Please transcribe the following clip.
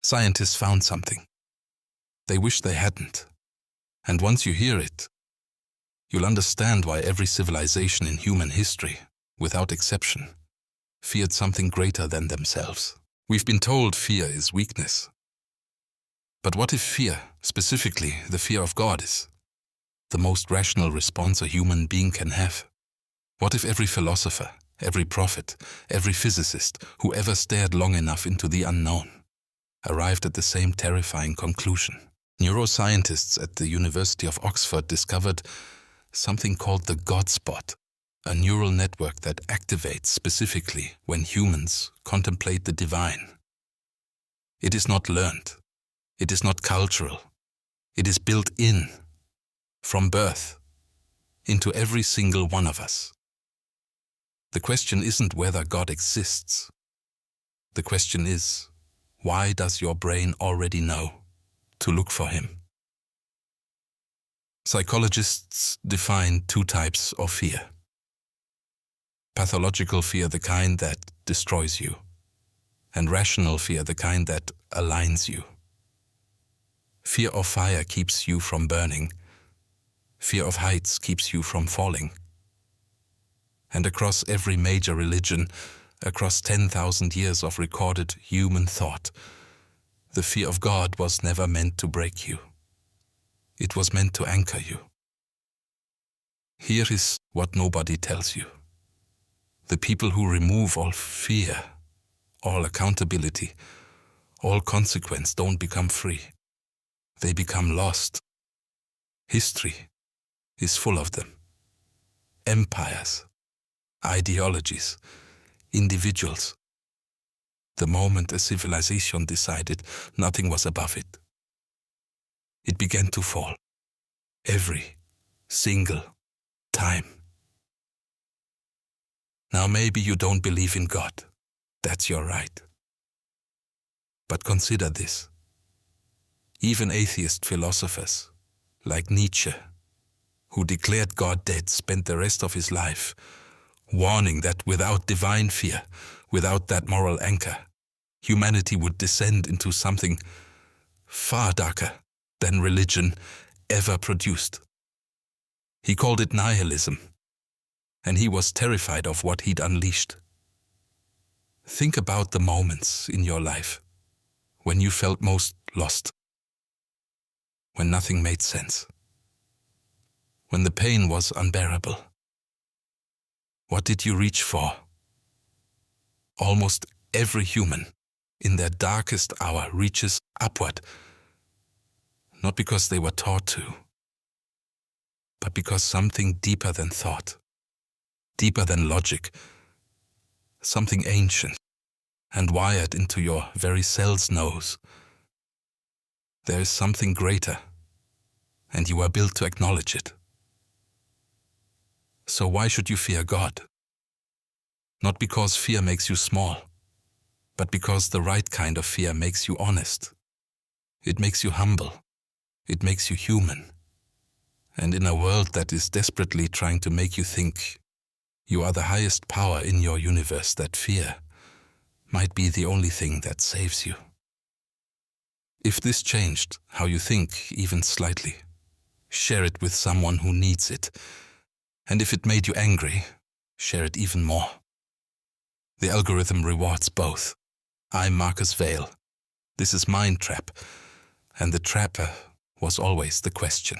Scientists found something. They wish they hadn't. And once you hear it, you'll understand why every civilization in human history, without exception, feared something greater than themselves. We've been told fear is weakness. But what if fear, specifically the fear of God, is the most rational response a human being can have? What if every philosopher, every prophet, every physicist who ever stared long enough into the unknown arrived at the same terrifying conclusion? Neuroscientists at the University of Oxford discovered something called the God spot, a neural network that activates specifically when humans contemplate the divine. It is not learned. It is not cultural. It is built in, from birth, into every single one of us. The question isn't whether God exists. The question is, why does your brain already know to look for him? Psychologists define two types of fear. Pathological fear, the kind that destroys you, and rational fear, the kind that aligns you. Fear of fire keeps you from burning. Fear of heights keeps you from falling. And across every major religion, across 10,000 years of recorded human thought, the fear of God was never meant to break you. It was meant to anchor you. Here is what nobody tells you. The people who remove all fear, all accountability, all consequence don't become free. They become lost. History is full of them. Empires, ideologies, individuals. The moment a civilization decided nothing was above it, it began to fall. Every single time. Now maybe you don't believe in God. That's your right. But consider this. Even atheist philosophers, like Nietzsche, who declared God dead, spent the rest of his life warning that without divine fear, without that moral anchor, humanity would descend into something far darker than religion ever produced. He called it nihilism, and he was terrified of what he'd unleashed. Think about the moments in your life when you felt most lost, when nothing made sense, when the pain was unbearable. What did you reach for? Almost every human in their darkest hour reaches upward, not because they were taught to, but because something deeper than thought, deeper than logic, something ancient and wired into your very cells knows. There is something greater, and you are built to acknowledge it. So why should you fear God? Not because fear makes you small, but because the right kind of fear makes you honest. It makes you humble. It makes you human. And in a world that is desperately trying to make you think you are the highest power in your universe, that fear might be the only thing that saves you. If this changed how you think even slightly, share it with someone who needs it. And if it made you angry, share it even more. The algorithm rewards both. I'm Marcus Vale. This is Mind Trap. And the trapper was always the question.